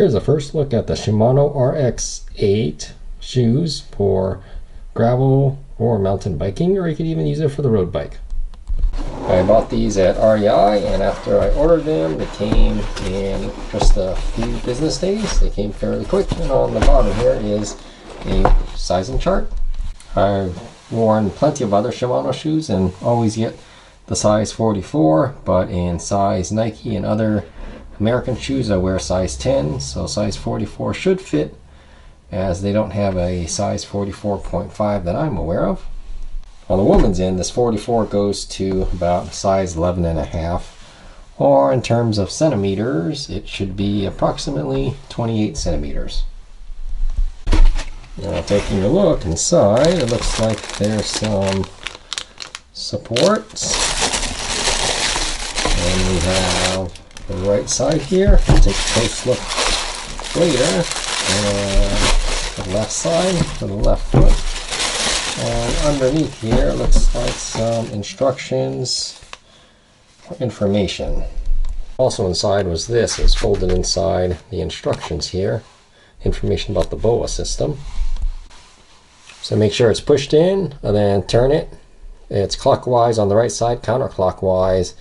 Here's a first look at the Shimano RX8 shoes for gravel or mountain biking, or you could even use it for the road bike. I bought these at REI, and after I ordered them, they came in just a few business days. They came fairly quick, and on the bottom here is a sizing chart. I've worn plenty of other Shimano shoes and always get the size 44, but in size Nike and other American shoes I wear size 10, so size 44 should fit, as they don't have a size 44.5 that I'm aware of. On the woman's end, this 44 goes to about size 11.5, or in terms of centimeters, it should be approximately 28 centimeters. Now, taking a look inside, it looks like there's some supports, and we have the right side here. We'll take a close look later. And the left side for the left foot. And underneath here looks like some instructions or information. Also inside was this. It's folded inside the instructions here. Information about the BOA system. So make sure it's pushed in and then turn it. It's clockwise on the right side, counterclockwise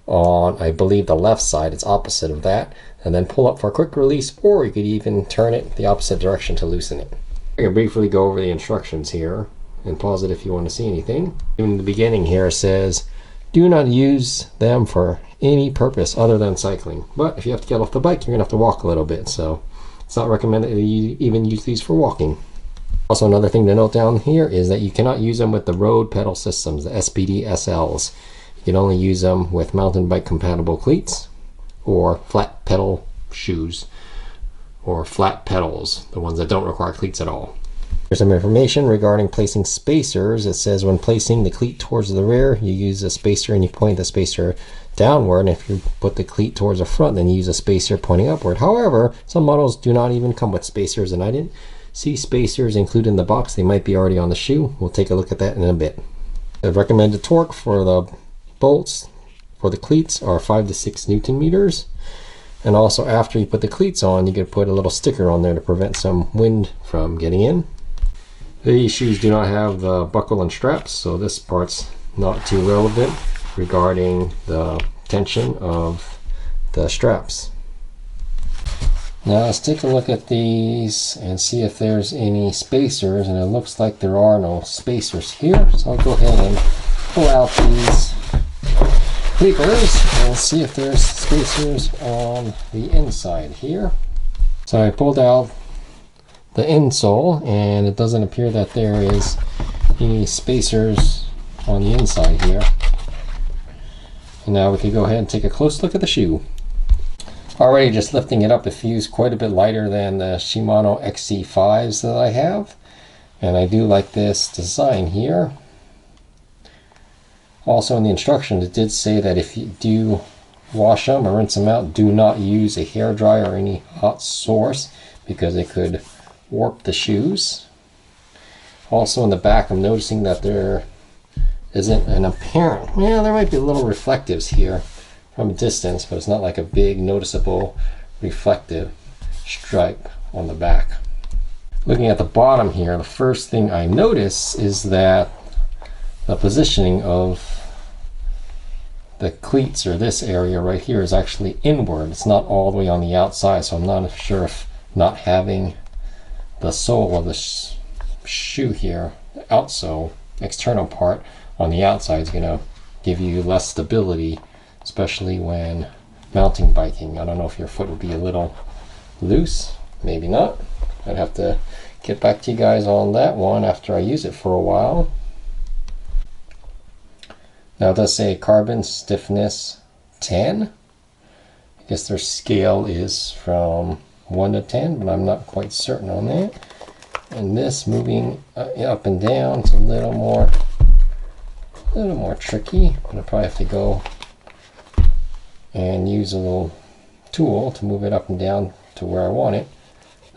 on, I believe, the left side. It's opposite of that, and then pull up for a quick release, or you could even turn it the opposite direction to loosen it. I can briefly go over the instructions here and pause it if you want to see anything. In the beginning here it says do not use them for any purpose other than cycling, but if you have to get off the bike, you're gonna have to walk a little bit, so it's not recommended that you even use these for walking. Also, another thing to note down here is that you cannot use them with the road pedal systems, the SPD SLs. You can only use them with mountain bike compatible cleats or flat pedal shoes, or flat pedals, the ones that don't require cleats at all. Here's some information regarding placing spacers. It says when placing the cleat towards the rear, you use a spacer and you point the spacer downward, and if you put the cleat towards the front, then you use a spacer pointing upward. However, some models do not even come with spacers, and I didn't see spacers included in the box. They might be already on the shoe. We'll take a look at that in a bit. The recommended torque for the bolts for the cleats are 5 to 6 Newton meters, and also after you put the cleats on, you can put a little sticker on there to prevent some wind from getting in. These shoes do not have the buckle and straps, so this part's not too relevant regarding the tension of the straps. Now let's take a look at these and see if there's any spacers, and it looks like there are no spacers here, so I'll go ahead and pull out these papers and see if there's spacers on the inside here. So I pulled out the insole, and it doesn't appear that there is any spacers on the inside here. And now we can go ahead and take a close look at the shoe. Already just lifting it up, it feels quite a bit lighter than the Shimano XC5s that I have, and I do like this design here. Also in the instructions it did say that if you do wash them or rinse them out, do not use a hair dryer or any hot source, because it could warp the shoes. Also in the back I'm noticing that there isn't an apparent, well, there might be little reflectives here from a distance, but it's not like a big noticeable reflective stripe on the back. Looking at the bottom here, the first thing I notice is that the positioning of the cleats, or this area right here, is actually inward. It's not all the way on the outside, so I'm not sure if not having the sole of the shoe here, the outsole, external part on the outside, is going to give you less stability, especially when mountain biking. I don't know if your foot would be a little loose, maybe not. I'd have to get back to you guys on that one after I use it for a while. Now it does say carbon stiffness 10. I guess their scale is from 1 to 10, but I'm not quite certain on that. And this moving up and down, it's a little more tricky. I'm gonna probably have to go and use a little tool to move it up and down to where I want it.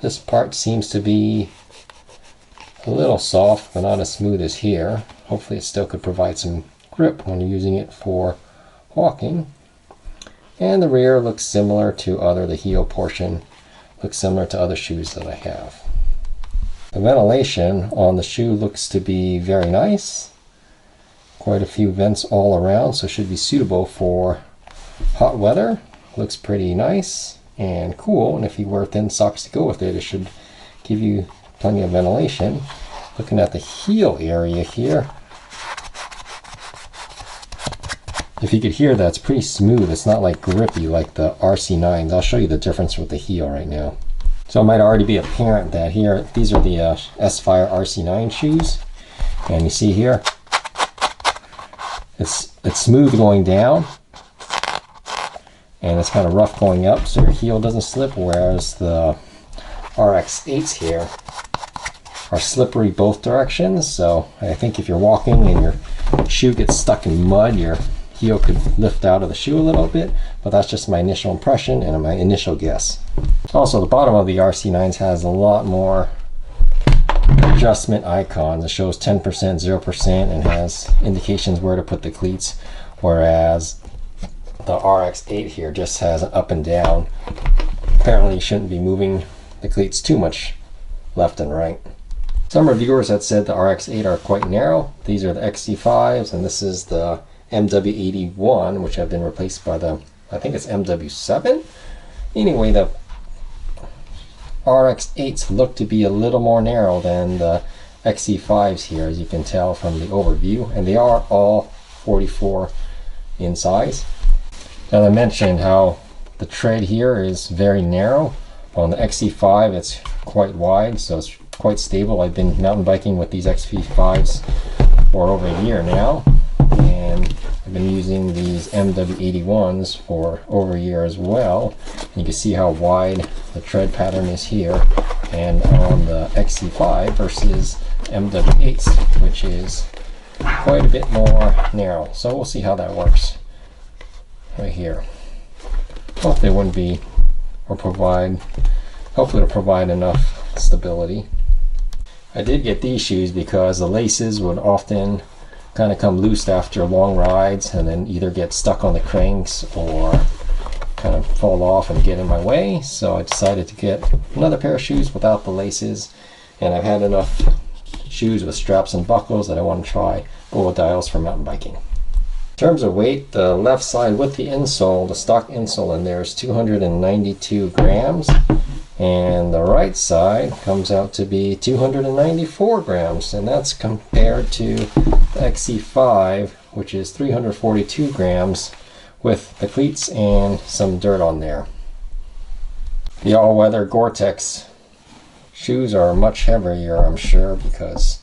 This part seems to be a little soft, but not as smooth as here. Hopefully it still could provide some grip when you're using it for walking. And the rear looks similar to the heel portion looks similar to other shoes that I have. The ventilation on the shoe looks to be very nice. Quite a few vents all around, so should be suitable for hot weather. Looks pretty nice and cool, and if you wear thin socks to go with it, it should give you plenty of ventilation. Looking at the heel area here, if you could hear that, it's pretty smooth. It's not like grippy like the RC9s. I'll show you the difference with the heel right now. So it might already be apparent that here, these are the S-Fire RC9 shoes, and you see here, it's smooth going down, and it's kind of rough going up, so your heel doesn't slip, whereas the RX8s here are slippery both directions. So I think if you're walking and your shoe gets stuck in mud, your heel could lift out of the shoe a little bit, but that's just my initial impression and my initial guess. Also, the bottom of the RC9s has a lot more adjustment icons. It shows 10%, 0%, and has indications where to put the cleats, whereas the RX8 here just has an up and down. Apparently you shouldn't be moving the cleats too much left and right. Some reviewers had said the RX8 are quite narrow. These are the XC5s, and this is the MW81, which have been replaced by the, I think it's MW7. Anyway, the RX8s look to be a little more narrow than the XC5s here, as you can tell from the overview, and they are all 44 in size. Now I mentioned how the tread here is very narrow. On the XC5 it's quite wide, so it's quite stable. I've been mountain biking with these XC5s for over a year now, and I've been using these MW81s for over a year as well. You can see how wide the tread pattern is here, and on the XC5 versus MW8s, which is quite a bit more narrow. So we'll see how that works right here. Hopefully it wouldn't be, or provide, hopefully it'll provide enough stability. I did get these shoes because the laces would often kind of come loose after long rides and then either get stuck on the cranks or kind of fall off and get in my way. So I decided to get another pair of shoes without the laces, and I've had enough shoes with straps and buckles that I want to try Boa Dials for mountain biking. In terms of weight, the left side with the insole, the stock insole in there, is 292 grams, and the right side comes out to be 294 grams, and that's compared to the XC5, which is 342 grams with the cleats and some dirt on there. The all-weather Gore-Tex shoes are much heavier, I'm sure, because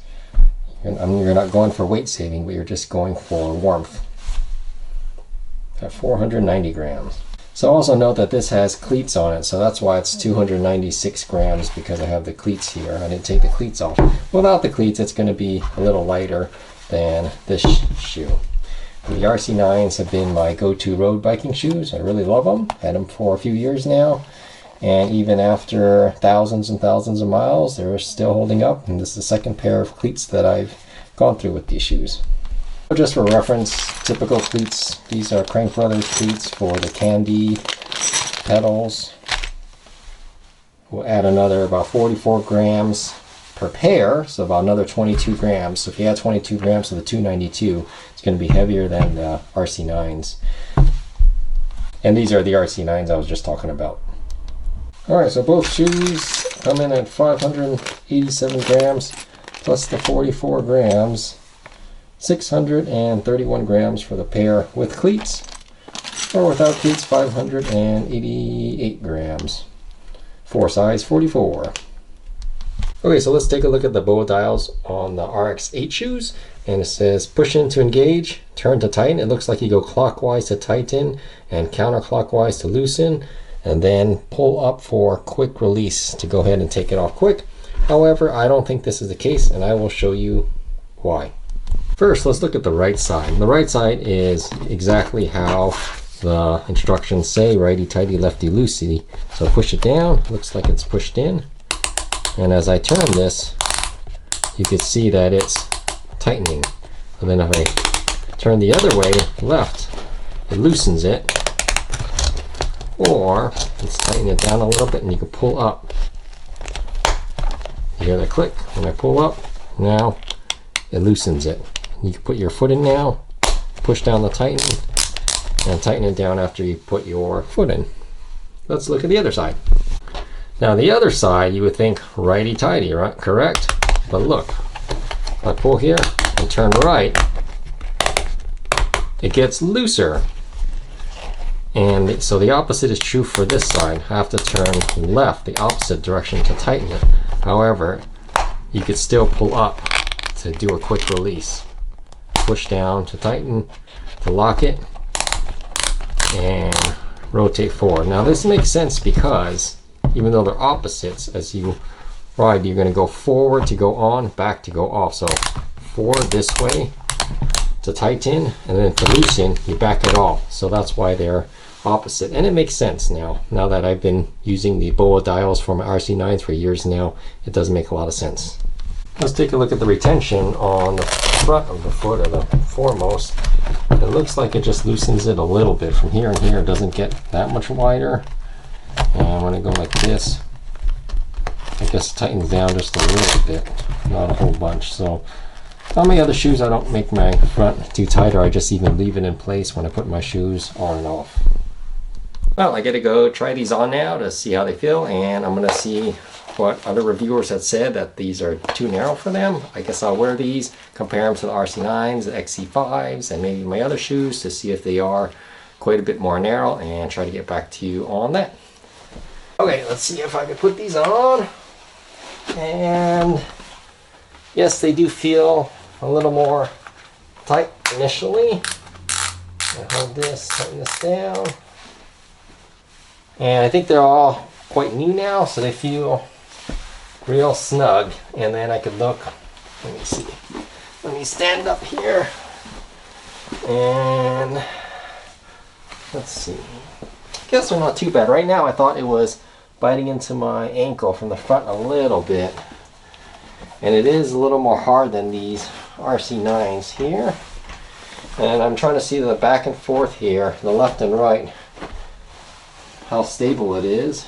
you're not going for weight saving, but you're just going for warmth. At 490 grams. So also note that this has cleats on it, so that's why it's 296 grams, because I have the cleats here. I didn't take the cleats off. Without the cleats, it's going to be a little lighter than this shoe. The RC9s have been my go-to road biking shoes. I really love them. Had them for a few years now, and even after thousands and thousands of miles, they're still holding up, and this is the second pair of cleats that I've gone through with these shoes. Just for reference, typical cleats, these are Crank Brothers cleats for the Candy pedals. We'll add another about 44 grams per pair, so about another 22 grams. So if you add 22 grams to the 292, it's going to be heavier than the RC9s. And these are the RC9s I was just talking about. Alright, so both shoes come in at 587 grams plus the 44 grams. 631 grams for the pair with cleats, or without cleats 588 grams for size 44. Okay, so let's take a look at the Boa Dials on the RX8 shoes, and it says push in to engage, turn to tighten. It looks like you go clockwise to tighten and counterclockwise to loosen, and then pull up for quick release to go ahead and take it off quick. However, I don't think this is the case, and I will show you why. First, let's look at the right side. The right side is exactly how the instructions say, righty tighty, lefty loosey. So push it down, looks like it's pushed in. And as I turn this, you can see that it's tightening. And then if I turn the other way, left, it loosens it. Or let's tighten it down a little bit and you can pull up. You hear the click when I pull up? Now it loosens it. You can put your foot in now, push down the tighten, and tighten it down after you put your foot in. Let's look at the other side. Now the other side, you would think righty-tighty, right? Correct? But look, if I pull here and turn right, it gets looser. And so the opposite is true for this side. I have to turn left, the opposite direction, to tighten it. However, you could still pull up to do a quick release. Push down to tighten, to lock it, and rotate forward. Now this makes sense because even though they're opposites, as you ride, you're going to go forward to go on, back to go off. So forward this way to tighten, and then to loosen, you back it off. So that's why they're opposite, and it makes sense now that I've been using the BOA dials for my RC9s for years now. It does make a lot of sense. Let's take a look at the retention on the front of the foot, or the foremost. It looks like it just loosens it a little bit from here, and here it doesn't get that much wider. And when I go like this, I guess it tightens down just a little bit, not a whole bunch. So on my other shoes, I don't make my front too tight, or I just even leave it in place when I put my shoes on and off. Well, I gotta go try these on now to see how they feel, and I'm gonna see what other reviewers had said that these are too narrow for them. I guess I'll wear these, compare them to the RC9s, the XC5s, and maybe my other shoes to see if they are quite a bit more narrow, and try to get back to you on that. Okay, let's see if I can put these on. And yes, they do feel a little more tight initially. I hold this, tighten this down. And I think they're all quite new now, so they feel real snug. And then I could look, let me see, let me stand up here, and let's see. I guess they're not too bad. Right now I thought it was biting into my ankle from the front a little bit, and it is a little more hard than these RC9s here. And I'm trying to see the back and forth here, the left and right, how stable it is.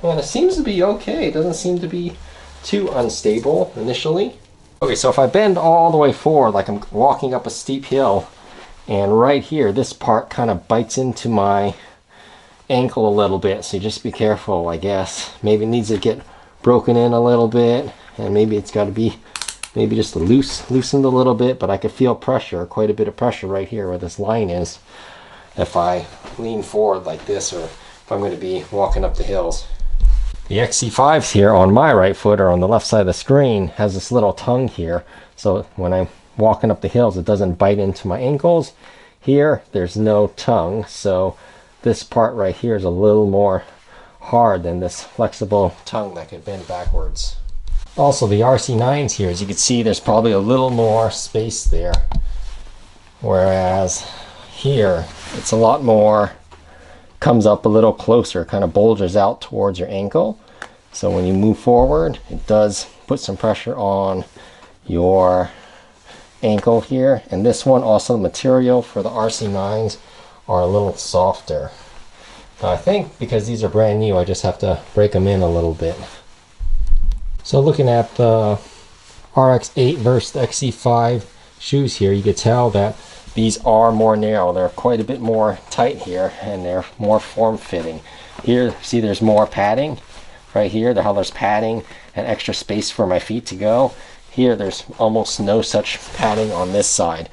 And it seems to be okay. It doesn't seem to be too unstable initially. Okay, so if I bend all the way forward like I'm walking up a steep hill, and right here this part kind of bites into my ankle a little bit, so just be careful, I guess. Maybe it needs to get broken in a little bit, and maybe it's got to be maybe just loosened a little bit, but I could feel pressure, quite a bit of pressure right here where this line is, if I lean forward like this, or if I'm going to be walking up the hills. The XC5s here on my right foot, or on the left side of the screen, has this little tongue here, so when I'm walking up the hills it doesn't bite into my ankles. Here there's no tongue, so this part right here is a little more hard than this flexible tongue that could bend backwards. Also, the RC9s here, as you can see, there's probably a little more space there, whereas here it's a lot more, comes up a little closer, kind of bulges out towards your ankle. So when you move forward, it does put some pressure on your ankle here. And this one also, the material for the RC9s are a little softer. Now I think because these are brand new, I just have to break them in a little bit. So looking at the RX8 versus the XC5 shoes here, you could tell that these are more narrow. They're quite a bit more tight here, and they're more form-fitting. Here, see, there's more padding right here. There's padding and extra space for my feet to go. Here, there's almost no such padding on this side.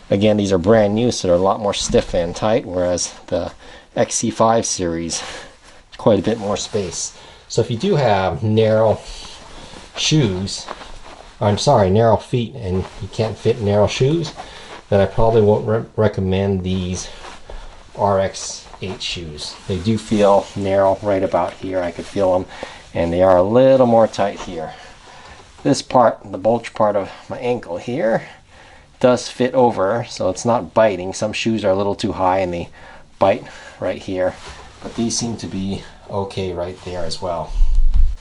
Again, these are brand new, so they're a lot more stiff and tight, whereas the XC5 series, quite a bit more space. So if you do have narrow shoes, narrow feet, and you can't fit narrow shoes, then I probably won't recommend these RX8 shoes. They do feel narrow right about here. I could feel them, and they are a little more tight here. This part, the bulge part of my ankle here, does fit over, so it's not biting. Some shoes are a little too high and they bite right here, but these seem to be okay right there as well.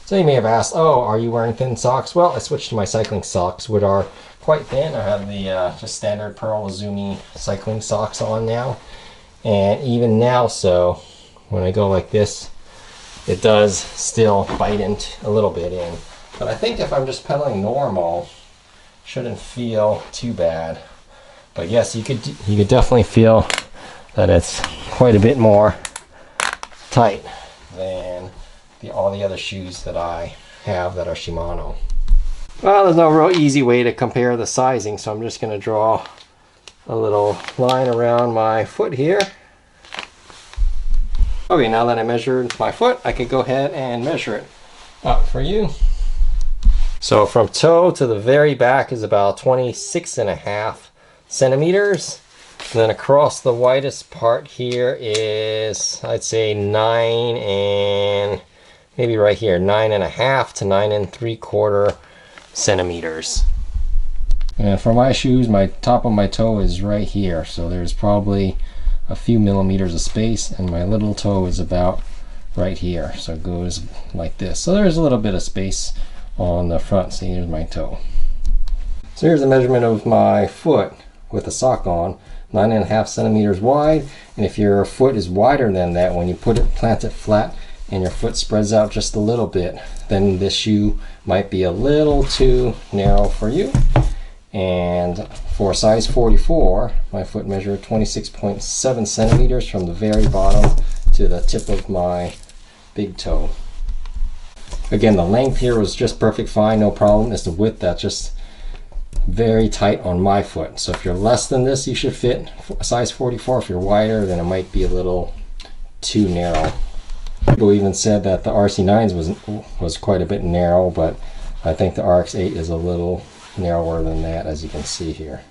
So you may have asked, oh, are you wearing thin socks? Well, I switched to my cycling socks, which are quite thin. I have the just standard Pearl Izumi cycling socks on now, And even now, so when I go like this, it does still bite into a little bit in. But I think if I'm just pedaling normal, shouldn't feel too bad. But yes, you could definitely feel that it's quite a bit more tight than all the other shoes that I have that are Shimano. Well, there's no real easy way to compare the sizing, so I'm just going to draw a little line around my foot here. Okay, now that I measured my foot, I could go ahead and measure it up for you. So from toe to the very back is about 26.5 centimeters. And then across the widest part here is, I'd say 9 and maybe right here, 9.5 to 9.75 centimeters. And for my shoes, my top of my toe is right here, so there's probably a few millimeters of space, and my little toe is about right here, so it goes like this. So there's a little bit of space on the front. See, here's my toe. So here's the measurement of my foot with a sock on, 9.5 centimeters wide. And if your foot is wider than that, when you plant it flat and your foot spreads out just a little bit, then this shoe might be a little too narrow for you. And for size 44, my foot measured 26.7 centimeters from the very bottom to the tip of my big toe. Again, the length here was just perfect fine, no problem. It's the width that's just very tight on my foot. So if you're less than this, you should fit size 44. If you're wider, then it might be a little too narrow. People even said that the RC9s was quite a bit narrow, but I think the RX8 is a little narrower than that, as you can see here.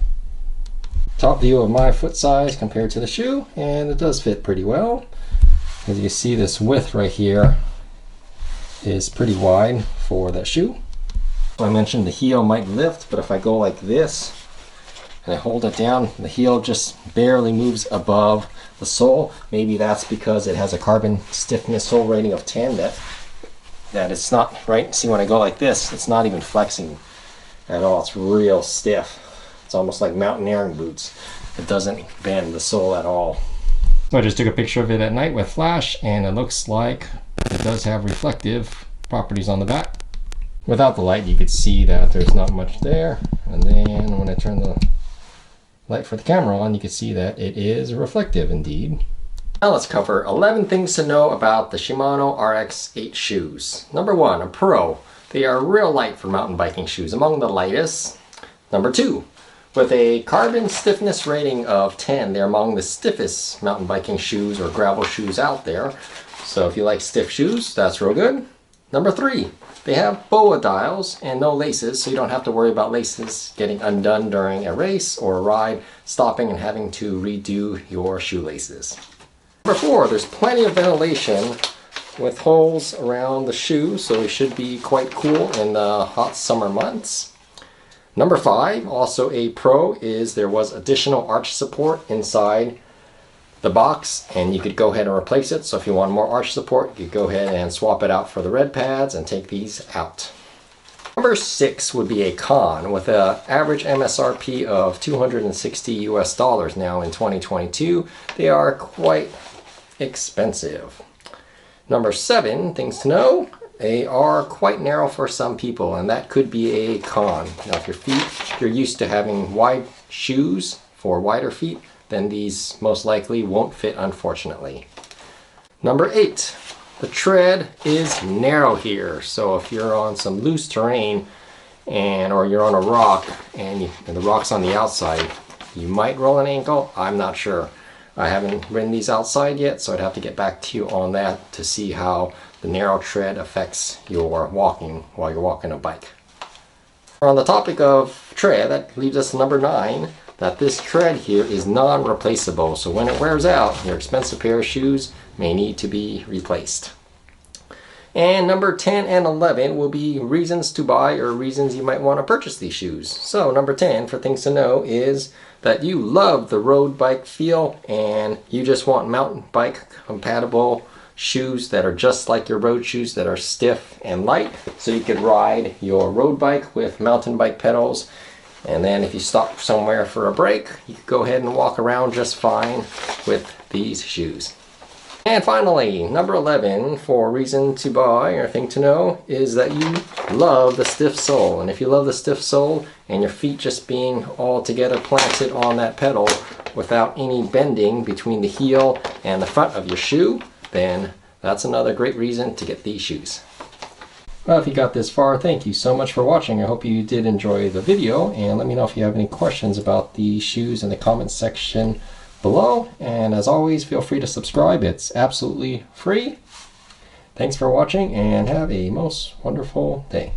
Top view of my foot size compared to the shoe, and it does fit pretty well. As you can see, this width right here is pretty wide for that shoe. I mentioned the heel might lift, but if I go like this and I hold it down, the heel just barely moves above the sole. Maybe that's because it has a carbon stiffness sole rating of 10 that it's not, right? See, when I go like this, it's not even flexing at all. It's real stiff. It's almost like mountaineering boots. It doesn't bend the sole at all. So I just took a picture of it at night with flash, and it looks like it does have reflective properties on the back. Without the light, you could see that there's not much there. And then when I turn the light for the camera on, you can see that it is reflective indeed. Now let's cover 11 things to know about the Shimano RX8 shoes. Number 1, a pro. They are real light for mountain biking shoes, among the lightest. Number 2, with a carbon stiffness rating of 10, they're among the stiffest mountain biking shoes or gravel shoes out there. So if you like stiff shoes, that's real good. Number 3, they have BOA dials and no laces, so you don't have to worry about laces getting undone during a race or a ride, stopping and having to redo your shoelaces. Number 4, there's plenty of ventilation with holes around the shoe, so it should be quite cool in the hot summer months. Number 5, also a pro, is there was additional arch support inside the box, and you could go ahead and replace it. So if you want more arch support, you could go ahead and swap it out for the red pads and take these out. Number 6 would be a con, with an average MSRP of $260 US now in 2022. They are quite expensive. Number 7, things to know, they are quite narrow for some people, and that could be a con. Now if you're used to having wide shoes for wider feet, then these most likely won't fit, unfortunately. Number 8, the tread is narrow here, so if you're on some loose terrain or you're on a rock and the rock's on the outside, you might roll an ankle. I'm not sure. I haven't ridden these outside yet, so I'd have to get back to you on that to see how the narrow tread affects your walking while you're walking a bike. On the topic of tread, that leaves us to number 9, that this tread here is non-replaceable, so when it wears out, your expensive pair of shoes may need to be replaced. And number 10 and 11 will be reasons to buy or reasons you might want to purchase these shoes. So number 10 for things to know is that you love the road bike feel and you just want mountain bike compatible shoes that are just like your road shoes, that are stiff and light, so you could ride your road bike with mountain bike pedals And then if you stop somewhere for a break, you can go ahead and walk around just fine with these shoes. And finally, number 11 for reason to buy or thing to know is that you love the stiff sole. And if you love the stiff sole and your feet just being all together planted on that pedal without any bending between the heel and the front of your shoe, then that's another great reason to get these shoes. Well, if you got this far, thank you so much for watching. I hope you did enjoy the video, and let me know if you have any questions about these shoes in the comments section below. And as always, feel free to subscribe. It's absolutely free. Thanks for watching and have a most wonderful day.